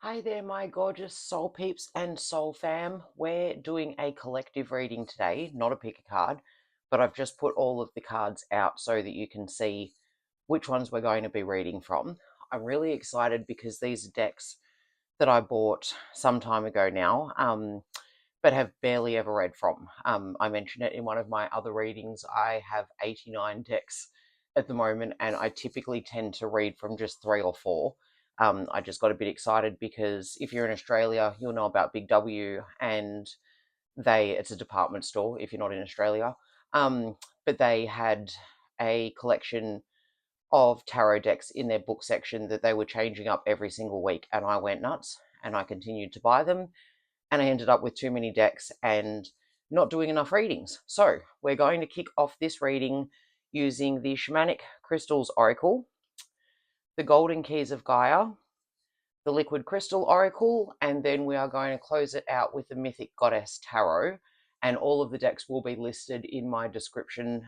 Hi there, my gorgeous soul peeps and soul fam. We're doing a collective reading today, not a pick a card, but I've just put all of the cards out so that you can see which ones we're going to be reading from. I'm really excited because these are decks that I bought some time ago now, but have barely ever read from. I mentioned it in one of my other readings. I have 89 decks at the moment, and I typically tend to read from just three or four. I just got a bit excited because if you're in Australia, you'll know about Big W, and it's a department store if you're not in Australia. But they had a collection of tarot decks in their book section that they were changing up every single week, and I went nuts and I continued to buy them, and I ended up with too many decks and not doing enough readings. So we're going to kick off this reading using the Shamanic Crystals Oracle, the Golden Keys of Gaia, the Liquid Crystal Oracle, and then we are going to close it out with the Mythic Goddess Tarot. And all of the decks will be listed in my description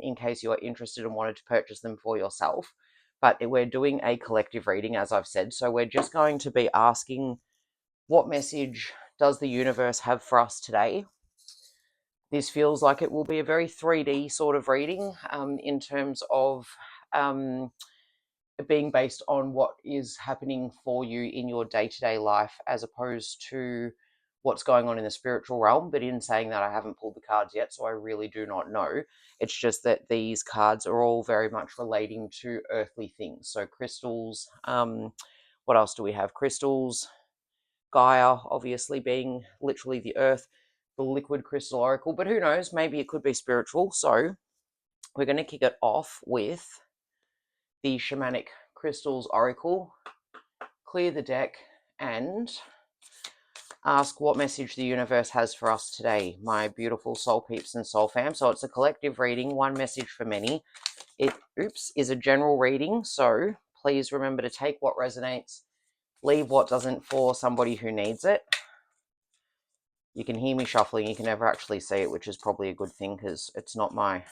in case you are interested and wanted to purchase them for yourself. But we're doing a collective reading, as I've said, so we're just going to be asking, what message does the universe have for us today? This feels like it will be a very 3D sort of reading in terms of um, being based on what is happening for you in your day-to-day life as opposed to what's going on in the spiritual realm. But in saying that, I haven't pulled the cards yet, so I really do not know. It's just that these cards are all very much relating to earthly things. So crystals, what else do we have? Crystals, Gaia, obviously being literally the earth, the liquid crystal oracle, but who knows, maybe it could be spiritual. So we're going to kick it off with the Shamanic Crystals Oracle, clear the deck, and ask what message the universe has for us today, my beautiful soul peeps and soul fam. So it's a collective reading, one message for many. It, is a general reading, so please remember to take what resonates, leave what doesn't for somebody who needs it. You can hear me shuffling, you can never actually see it, which is probably a good thing because it's not my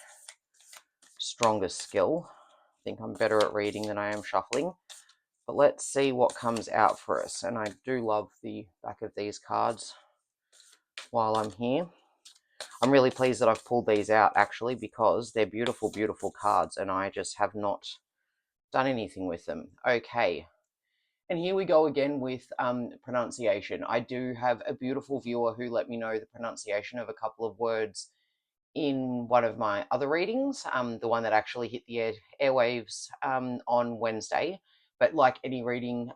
strongest skill. I think I'm better at reading than I am shuffling. But let's see what comes out for us. And I do love the back of these cards while I'm here. I'm really pleased that I've pulled these out actually because they're beautiful, beautiful cards and I just have not done anything with them. Okay. And here we go again with pronunciation. I do have a beautiful viewer who let me know the pronunciation of a couple of words in one of my other readings, the one that actually hit the airwaves on Wednesday. But like any reading,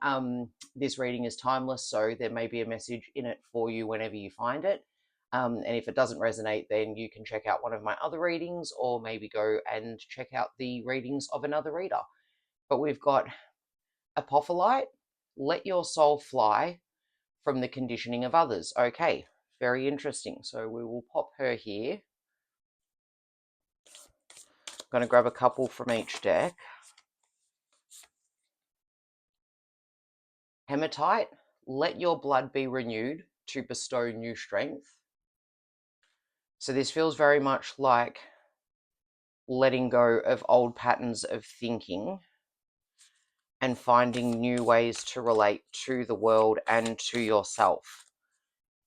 this reading is timeless, so there may be a message in it for you whenever you find it. And if it doesn't resonate, then you can check out one of my other readings or maybe go and check out the readings of another reader. But we've got Apophyllite, let your soul fly from the conditioning of others. Okay, very interesting. So we will pop her here. I'm going to grab a couple from each deck. Hematite, let your blood be renewed to bestow new strength. So this feels very much like letting go of old patterns of thinking and finding new ways to relate to the world and to yourself.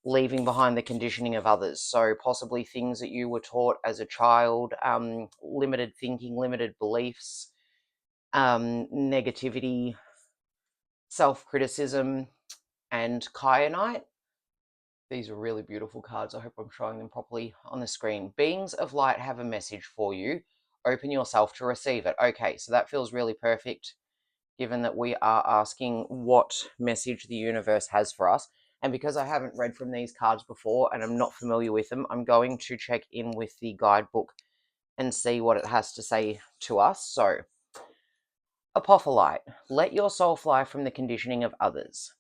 Leaving behind the conditioning of others. So possibly things that you were taught as a child, limited thinking, limited beliefs, negativity, self-criticism, and kyanite. These are really beautiful cards. I hope I'm showing them properly on the screen. Beings of light have a message for you. Open yourself to receive it. Okay, so that feels really perfect, given that we are asking what message the universe has for us. And because I haven't read from these cards before and I'm not familiar with them, I'm going to check in with the guidebook and see what it has to say to us. So, Apophyllite, let your soul fly from the conditioning of others.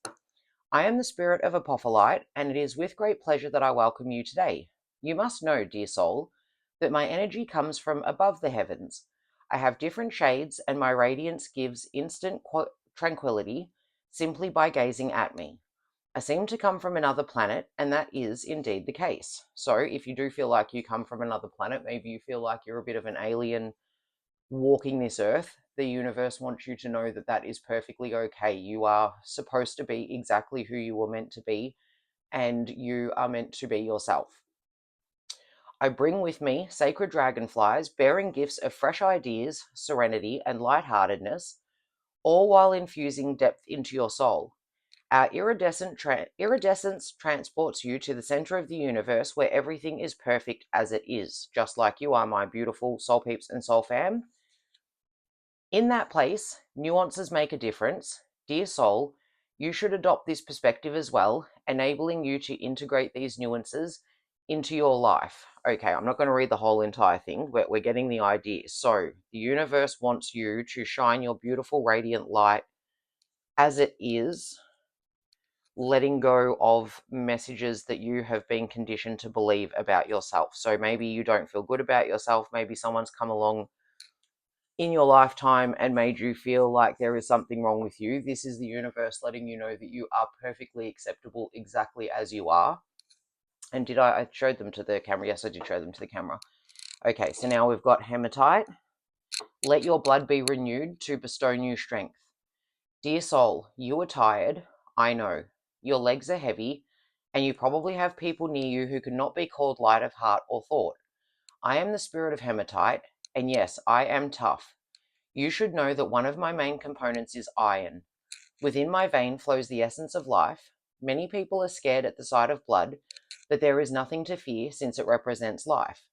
I am the spirit of Apophyllite, and it is with great pleasure that I welcome you today. You must know, dear soul, that my energy comes from above the heavens. I have different shades, and my radiance gives instant tranquility simply by gazing at me. I seem to come from another planet, and that is indeed the case. So, if you do feel like you come from another planet, maybe you feel like you're a bit of an alien walking this earth, the universe wants you to know that that is perfectly okay. You are supposed to be exactly who you were meant to be, and you are meant to be yourself. I bring with me sacred dragonflies bearing gifts of fresh ideas, serenity, and lightheartedness, all while infusing depth into your soul. Our iridescence transports you to the center of the universe where everything is perfect as it is, just like you are, my beautiful soul peeps and soul fam. In that place, nuances make a difference. Dear soul, you should adopt this perspective as well, enabling you to integrate these nuances into your life. Okay, I'm not going to read the whole entire thing, but we're getting the idea. So, the universe wants you to shine your beautiful, radiant light as it is, letting go of messages that you have been conditioned to believe about yourself. So, maybe you don't feel good about yourself, maybe someone's come along in your lifetime and made you feel like there is something wrong with you. This is the universe letting you know that you are perfectly acceptable exactly as you are. And I showed them to the camera? Yes, I did show them to the camera. Okay, so now we've got hematite. Let your blood be renewed to bestow new strength. Dear soul, you are tired. I know. Your legs are heavy, and you probably have people near you who cannot be called light of heart or thought. I am the spirit of hematite, and yes, I am tough. You should know that one of my main components is iron. Within my vein flows the essence of life. Many people are scared at the sight of blood, but there is nothing to fear since it represents life.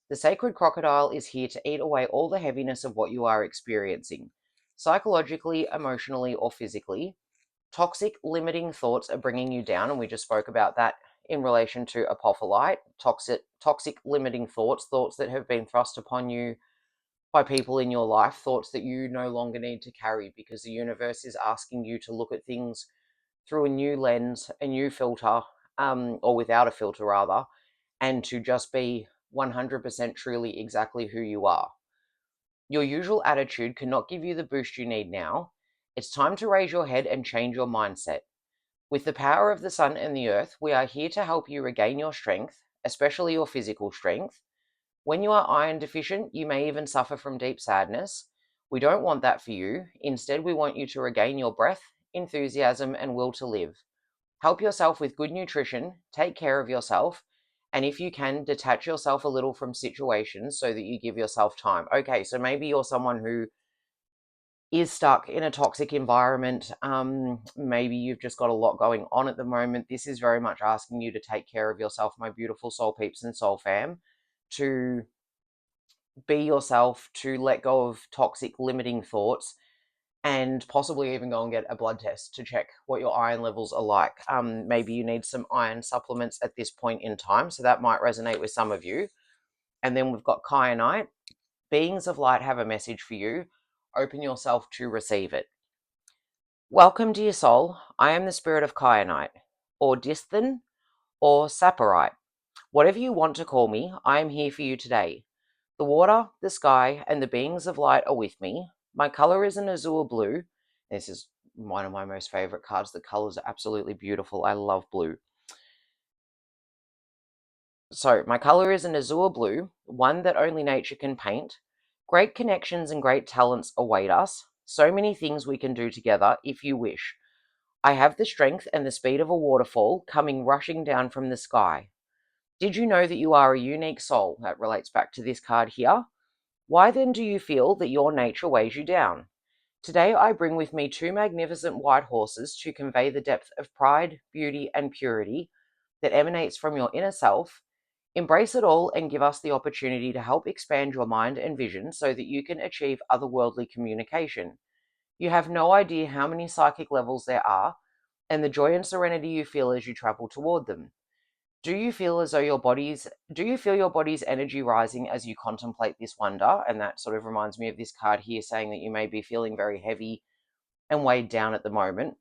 The sacred crocodile is here to eat away all the heaviness of what you are experiencing, psychologically, emotionally, or physically. Toxic, limiting thoughts are bringing you down, and we just spoke about that in relation to apophyllite. Toxic, limiting thoughts, thoughts that have been thrust upon you by people in your life, thoughts that you no longer need to carry, because the universe is asking you to look at things through a new lens, a new filter, or without a filter rather, and to just be 100% truly exactly who you are. Your usual attitude cannot give you the boost you need now. It's time to raise your head and change your mindset. With the power of the sun and the earth, we are here to help you regain your strength, especially your physical strength. When you are iron deficient, you may even suffer from deep sadness. We don't want that for you. Instead, we want you to regain your breath, enthusiasm, and will to live. Help yourself with good nutrition, take care of yourself, and if you can, detach yourself a little from situations so that you give yourself time. Okay, so maybe you're someone who is stuck in a toxic environment. Maybe you've just got a lot going on at the moment. This is very much asking you to take care of yourself, my beautiful soul peeps and soul fam, to be yourself, to let go of toxic limiting thoughts, and possibly even go and get a blood test to check what your iron levels are like. Maybe you need some iron supplements at this point in time, so that might resonate with some of you. And then we've got kyanite. Beings of light have a message for you. Open yourself to receive it. Welcome, dear soul. I am the spirit of kyanite, or disthan, or saporite. Whatever you want to call me, I am here for you today. The water, the sky, and the beings of light are with me. My color is an azure blue. This is one of my most favorite cards. The colors are absolutely beautiful. I love blue. So, my color is an azure blue, one that only nature can paint. Great connections and great talents await us. So many things we can do together if you wish. I have the strength and the speed of a waterfall coming rushing down from the sky. Did you know that you are a unique soul? That relates back to this card here. Why then do you feel that your nature weighs you down? Today I bring with me two magnificent white horses to convey the depth of pride, beauty, and purity that emanates from your inner self. Embrace it all and give us the opportunity to help expand your mind and vision so that you can achieve otherworldly communication. You have no idea how many psychic levels there are and the joy and serenity you feel as you travel toward them. Do you feel your body's energy rising as you contemplate this wonder? And that sort of reminds me of this card here saying that you may be feeling very heavy and weighed down at the moment.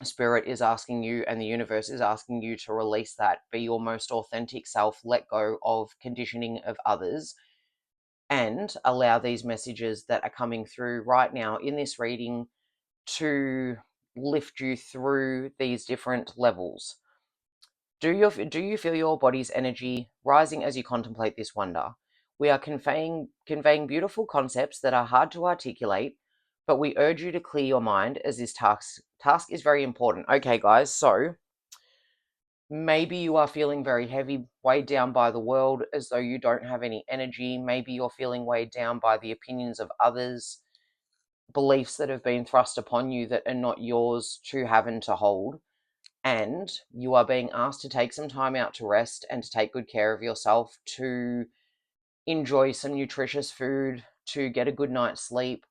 Spirit is asking you, and the universe is asking you to release that. Be your most authentic self, let go of conditioning of others, and allow these messages that are coming through right now in this reading to lift you through these different levels. Do you feel your body's energy rising as you contemplate this wonder? We are conveying beautiful concepts that are hard to articulate, but we urge you to clear your mind as this task is very important. Okay, guys, so maybe you are feeling very heavy, weighed down by the world as though you don't have any energy. Maybe you're feeling weighed down by the opinions of others, beliefs that have been thrust upon you that are not yours to have and to hold. And you are being asked to take some time out to rest and to take good care of yourself, to enjoy some nutritious food, to get a good night's sleep,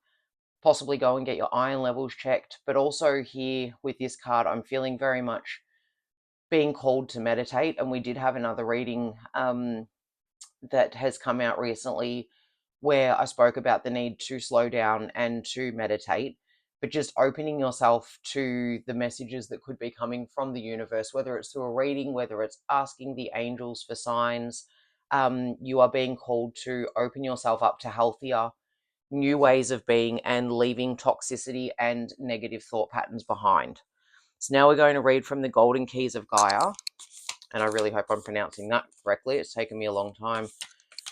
possibly go and get your iron levels checked. But also here with this card, I'm feeling very much being called to meditate. And we did have another reading that has come out recently where I spoke about the need to slow down and to meditate, but just opening yourself to the messages that could be coming from the universe, whether it's through a reading, whether it's asking the angels for signs. You are being called to open yourself up to healthier, new ways of being and leaving toxicity and negative thought patterns behind. So now we're going to read from the Golden Keys of Gaia, and I really hope I'm pronouncing that correctly. It's taken me a long time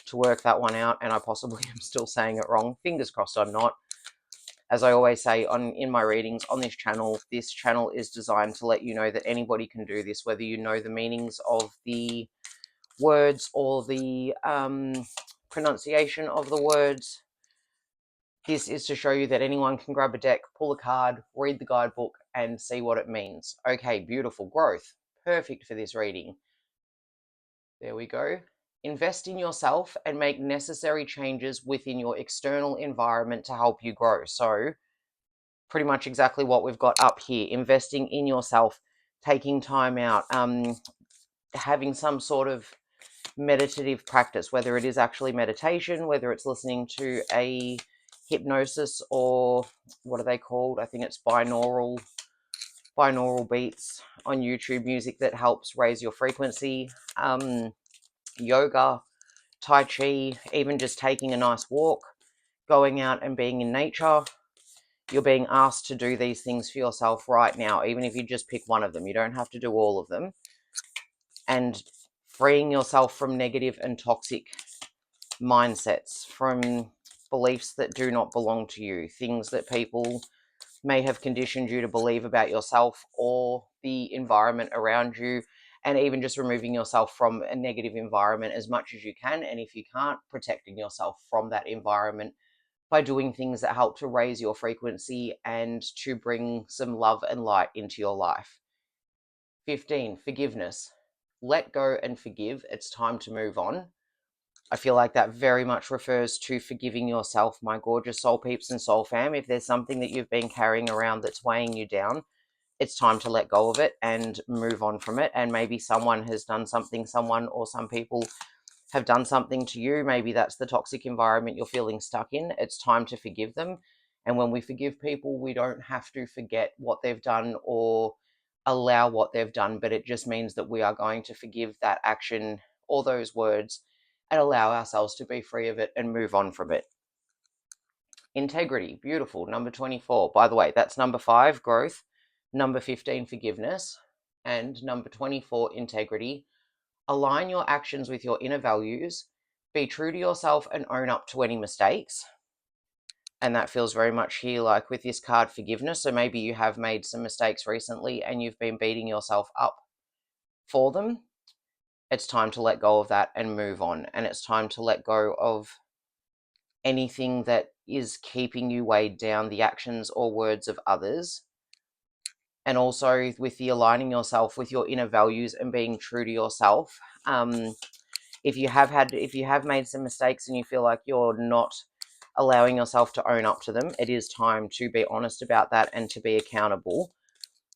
to work that one out, and I possibly am still saying it wrong. Fingers crossed I'm not. As I always say in my readings on this channel is designed to let you know that anybody can do this, whether you know the meanings of the words or the pronunciation of the words. This is to show you that anyone can grab a deck, pull a card, read the guidebook, and see what it means. Okay, beautiful. Growth. Perfect for this reading. There we go. Invest in yourself and make necessary changes within your external environment to help you grow. So pretty much exactly what we've got up here. Investing in yourself, taking time out, having some sort of meditative practice, whether it is actually meditation, whether it's listening to a hypnosis or what are they called? I think it's binaural beats on YouTube, music that helps raise your frequency, yoga, Tai Chi, even just taking a nice walk, going out and being in nature. You're being asked to do these things for yourself right now, even if you just pick one of them. You don't have to do all of them. And freeing yourself from negative and toxic mindsets, from beliefs that do not belong to you, things that people may have conditioned you to believe about yourself or the environment around you, and even just removing yourself from a negative environment as much as you can. And if you can't, protecting yourself from that environment by doing things that help to raise your frequency and to bring some love and light into your life. 15, forgiveness. Let go and forgive. It's time to move on. I feel like that very much refers to forgiving yourself, my gorgeous soul peeps and soul fam. If there's something that you've been carrying around that's weighing you down, it's time to let go of it and move on from it. And maybe someone has done something, someone or some people have done something to you. Maybe that's the toxic environment you're feeling stuck in. It's time to forgive them. And when we forgive people, we don't have to forget what they've done or allow what they've done, but it just means that we are going to forgive that action or those words and allow ourselves to be free of it and move on from it. Integrity, beautiful. Number 24. By the way, that's number 5, growth. Number 15, forgiveness. And number 24, integrity. Align your actions with your inner values. Be true to yourself and own up to any mistakes. And that feels very much here like with this card, forgiveness. So maybe you have made some mistakes recently and you've been beating yourself up for them. It's time to let go of that and move on. And it's time to let go of anything that is keeping you weighed down, the actions or words of others. And also with the aligning yourself with your inner values and being true to yourself. If you have made some mistakes and you feel like you're not allowing yourself to own up to them, it is time to be honest about that and to be accountable.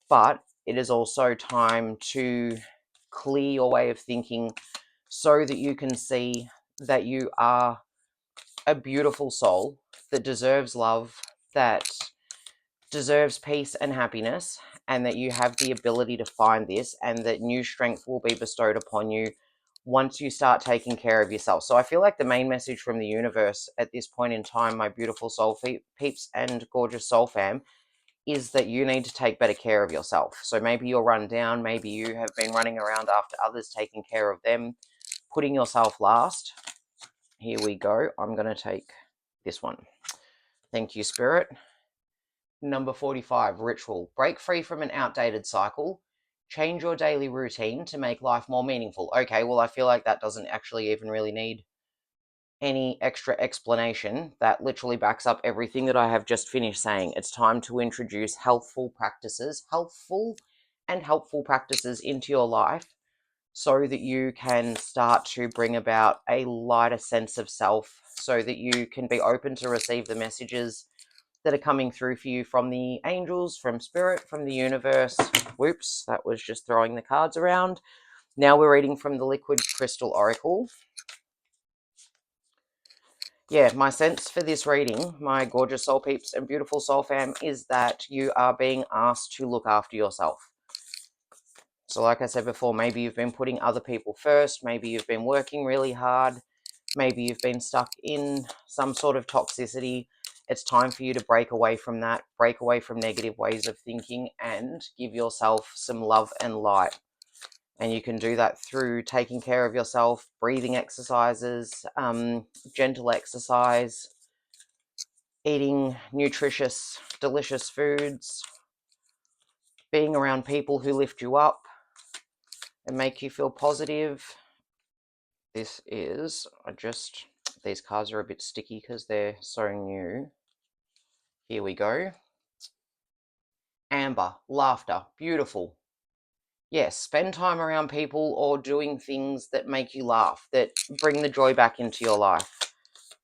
But it is also time to clear your way of thinking so that you can see that you are a beautiful soul that deserves love, that deserves peace and happiness, and that you have the ability to find this, and that new strength will be bestowed upon you once you start taking care of yourself. So I feel like the main message from the universe at this point in time, my beautiful soul peeps and gorgeous soul fam, is that you need to take better care of yourself. So maybe you're run down, maybe you have been running around after others, taking care of them, putting yourself last. Here we go. I'm going to take this one. Thank you, Spirit. Number 45, ritual. Break free from an outdated cycle. Change your daily routine to make life more meaningful. Okay, well, I feel like that doesn't actually even really need any extra explanation. That literally backs up everything that I have just finished saying. It's time to introduce helpful practices into your life so that you can start to bring about a lighter sense of self, so that you can be open to receive the messages that are coming through for you from the angels, from spirit, from the universe. Whoops, that was just throwing the cards around. Now we're reading from the Liquid Crystal Oracle. Yeah, my sense for this reading, my gorgeous soul peeps and beautiful soul fam, is that you are being asked to look after yourself. So like I said before, maybe you've been putting other people first, maybe you've been working really hard, maybe you've been stuck in some sort of toxicity. It's time for you to break away from that, break away from negative ways of thinking, and give yourself some love and light. And you can do that through taking care of yourself, breathing exercises, gentle exercise, eating nutritious, delicious foods, being around people who lift you up and make you feel positive. This is, these cards are a bit sticky because they're so new. Here we go. Amber, laughter, beautiful. Yes, spend time around people or doing things that make you laugh, that bring the joy back into your life.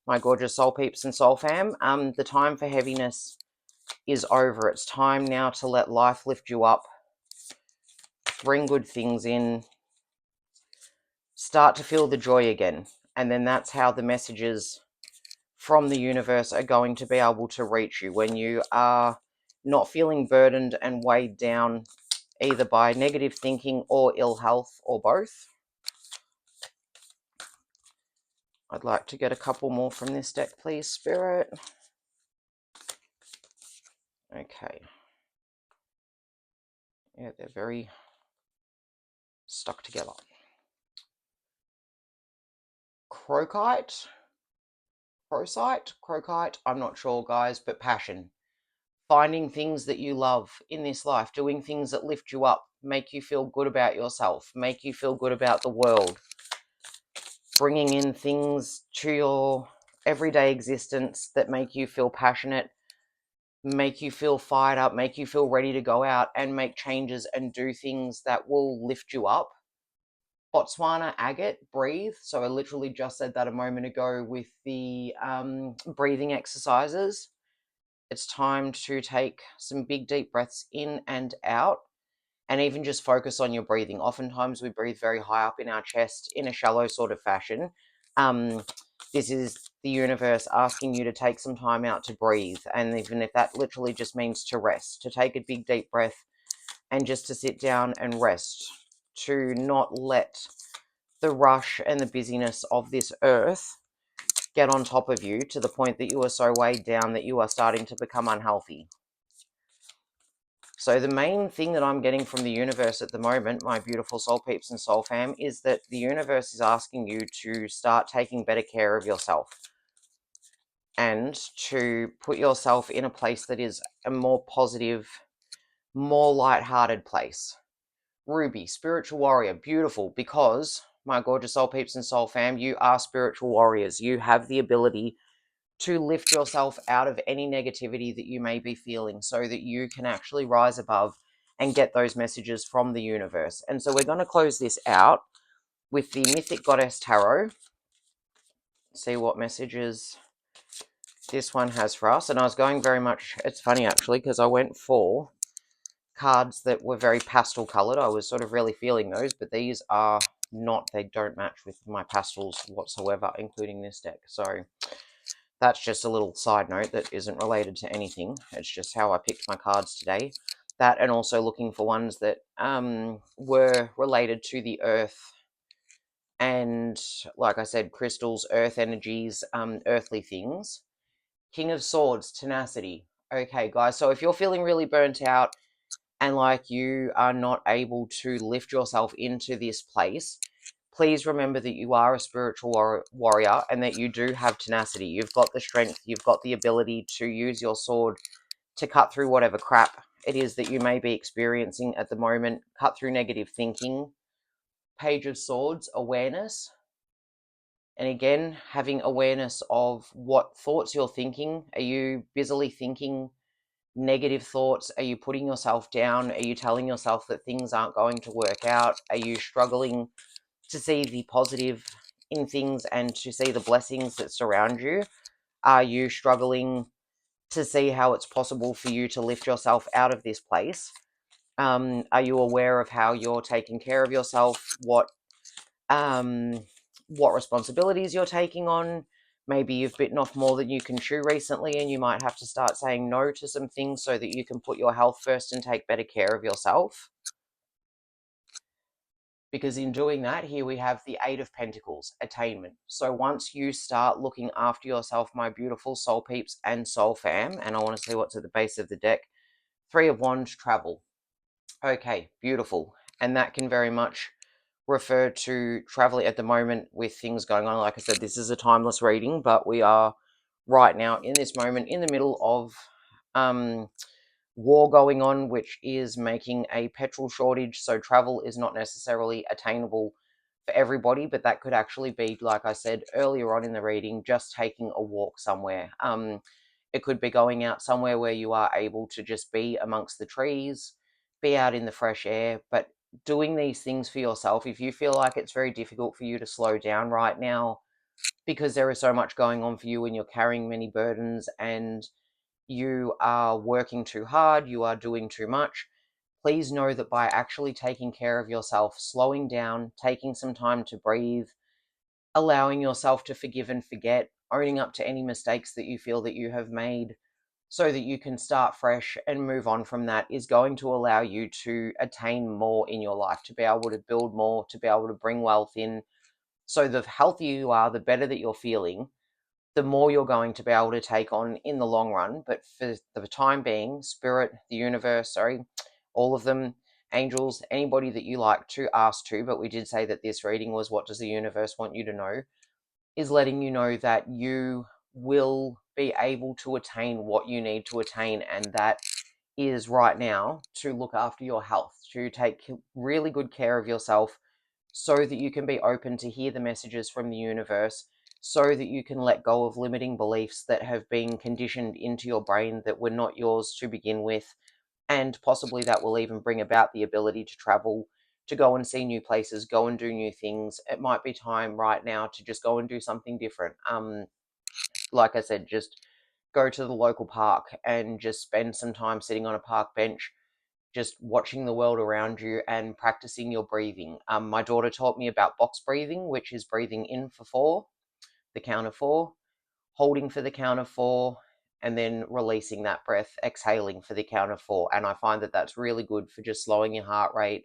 My gorgeous soul peeps and soul fam, the time for heaviness is over. It's time now to let life lift you up, bring good things in, start to feel the joy again. And then that's how the messages from the universe are going to be able to reach you when you are not feeling burdened and weighed down either by negative thinking or ill health or both. I'd like to get a couple more from this deck, please, Spirit. Okay. Yeah, they're very stuck together. Crocite, I'm not sure, guys, but passion. Finding things that you love in this life, doing things that lift you up, make you feel good about yourself, make you feel good about the world, bringing in things to your everyday existence that make you feel passionate, make you feel fired up, make you feel ready to go out and make changes and do things that will lift you up. Botswana agate, breathe. So I literally just said that a moment ago with the breathing exercises. It's time to take some big deep breaths in and out, and even just focus on your breathing. Oftentimes we breathe very high up in our chest in a shallow sort of fashion. This is the universe asking you to take some time out to breathe, and even if that literally just means to rest, to take a big deep breath and just to sit down and rest, to not let the rush and the busyness of this earth get on top of you to the point that you are so weighed down that you are starting to become unhealthy. So the main thing that I'm getting from the universe at the moment, my beautiful soul peeps and soul fam, is that the universe is asking you to start taking better care of yourself and to put yourself in a place that is a more positive, more light-hearted place. Ruby, spiritual warrior, beautiful, because, my gorgeous soul peeps and soul fam, you are spiritual warriors. You have the ability to lift yourself out of any negativity that you may be feeling so that you can actually rise above and get those messages from the universe. And so we're going to close this out with the Mythic Goddess Tarot. See what messages this one has for us. And I was going very much, it's funny actually, because I went for cards that were very pastel colored. I was sort of really feeling those, but these are not, they don't match with my pastels whatsoever, including this deck. So that's just a little side note that isn't related to anything. It's just how I picked my cards today. That, and also looking for ones that were related to the earth and, like I said, crystals, earth energies, earthly things. King of Swords, tenacity. Okay, guys, so if you're feeling really burnt out and like you are not able to lift yourself into this place, please remember that you are a spiritual warrior and that you do have tenacity. You've got the strength, you've got the ability to use your sword to cut through whatever crap it is that you may be experiencing at the moment, cut through negative thinking. Page of Swords, awareness. And again, having awareness of what thoughts you're thinking. Are you busily thinking negative thoughts? Are you putting yourself down? Are you telling yourself that things aren't going to work out? Are you struggling to see the positive in things and to see the blessings that surround you? Are you struggling to see how it's possible for you to lift yourself out of this place? Are you aware of how you're taking care of yourself? What responsibilities you're taking on? Maybe you've bitten off more than you can chew recently, and you might have to start saying no to some things so that you can put your health first and take better care of yourself. Because in doing that, here we have the Eight of Pentacles, attainment. So once you start looking after yourself, my beautiful soul peeps and soul fam, and I want to see what's at the base of the deck, Three of Wands, travel. Okay, beautiful. And that can very much refer to traveling at the moment with things going on. Like I said, this is a timeless reading, but we are right now in this moment in the middle of war going on, which is making a petrol shortage. So travel is not necessarily attainable for everybody, but that could actually be, like I said earlier on in the reading, just taking a walk somewhere. It could be going out somewhere where you are able to just be amongst the trees, be out in the fresh air, but doing these things for yourself. If you feel like it's very difficult for you to slow down right now because there is so much going on for you and you're carrying many burdens and you are working too hard, you are doing too much, please know that by actually taking care of yourself, slowing down, taking some time to breathe, allowing yourself to forgive and forget, owning up to any mistakes that you feel that you have made so that you can start fresh and move on from that is going to allow you to attain more in your life, to be able to build more, to be able to bring wealth in. So the healthier you are, the better that you're feeling, the more you're going to be able to take on in the long run. But for the time being, spirit, the universe, sorry, all of them, angels, anybody that you like to ask to, but we did say that this reading was what does the universe want you to know, is letting you know that you will be able to attain what you need to attain, and that is right now to look after your health, to take really good care of yourself so that you can be open to hear the messages from the universe, so that you can let go of limiting beliefs that have been conditioned into your brain that were not yours to begin with, and possibly that will even bring about the ability to travel, to go and see new places, go and do new things. It might be time right now to just go and do something different. Like I said, just go to the local park and just spend some time sitting on a park bench, just watching the world around you and practicing your breathing. My daughter taught me about box breathing, which is breathing in for 4, the count of 4, holding for the count of 4, and then releasing that breath, exhaling for the count of 4. And I find that that's really good for just slowing your heart rate,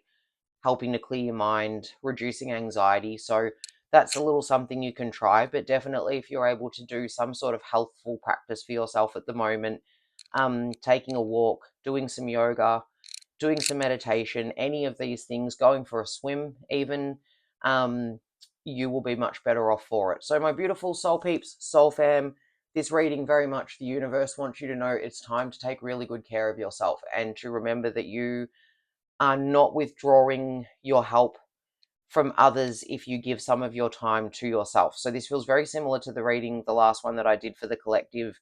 helping to clear your mind, reducing anxiety. So that's a little something you can try, but definitely if you're able to do some sort of healthful practice for yourself at the moment, taking a walk, doing some yoga, doing some meditation, any of these things, going for a swim even, you will be much better off for it. So my beautiful soul peeps, soul fam, this reading very much the universe wants you to know it's time to take really good care of yourself and to remember that you are not withdrawing your help from others if you give some of your time to yourself. So this feels very similar to the reading, the last one that I did for the collective,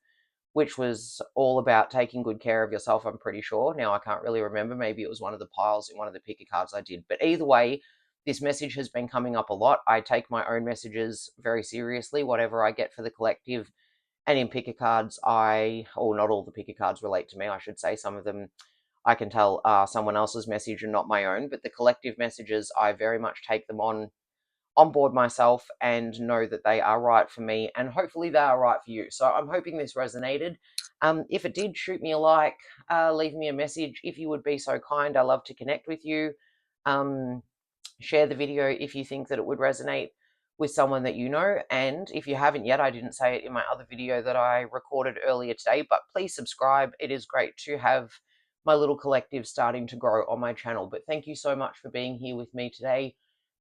which was all about taking good care of yourself, I'm pretty sure. Now, I can't really remember. Maybe it was one of the piles in one of the picker cards I did. But either way, this message has been coming up a lot. I take my own messages very seriously, whatever I get for the collective. And in picker cards, or not all the picker cards relate to me, I should say. Some of them I can tell are someone else's message and not my own. But the collective messages, I very much take them on board myself and know that they are right for me, and hopefully they are right for you. So I'm hoping this resonated. If it did, shoot me a like, leave me a message if you would be so kind. I love to connect with you. Share the video if you think that it would resonate with someone that you know, and if you haven't yet, I didn't say it in my other video that I recorded earlier today, but please subscribe. It is great to have my little collective starting to grow on my channel. But thank you so much for being here with me today.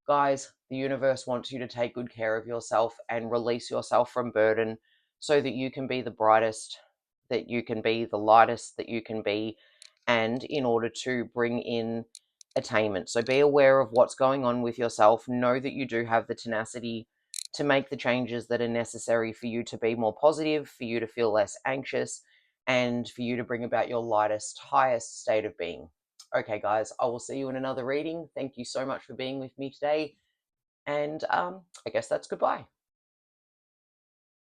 Guys, the universe wants you to take good care of yourself and release yourself from burden so that you can be the brightest, that you can be, the lightest that you can be, and in order to bring in attainment. So be aware of what's going on with yourself. Know that you do have the tenacity to make the changes that are necessary for you to be more positive, for you to feel less anxious, and for you to bring about your lightest, highest state of being. Okay, guys, I will see you in another reading. Thank you so much for being with me today. And I guess that's goodbye.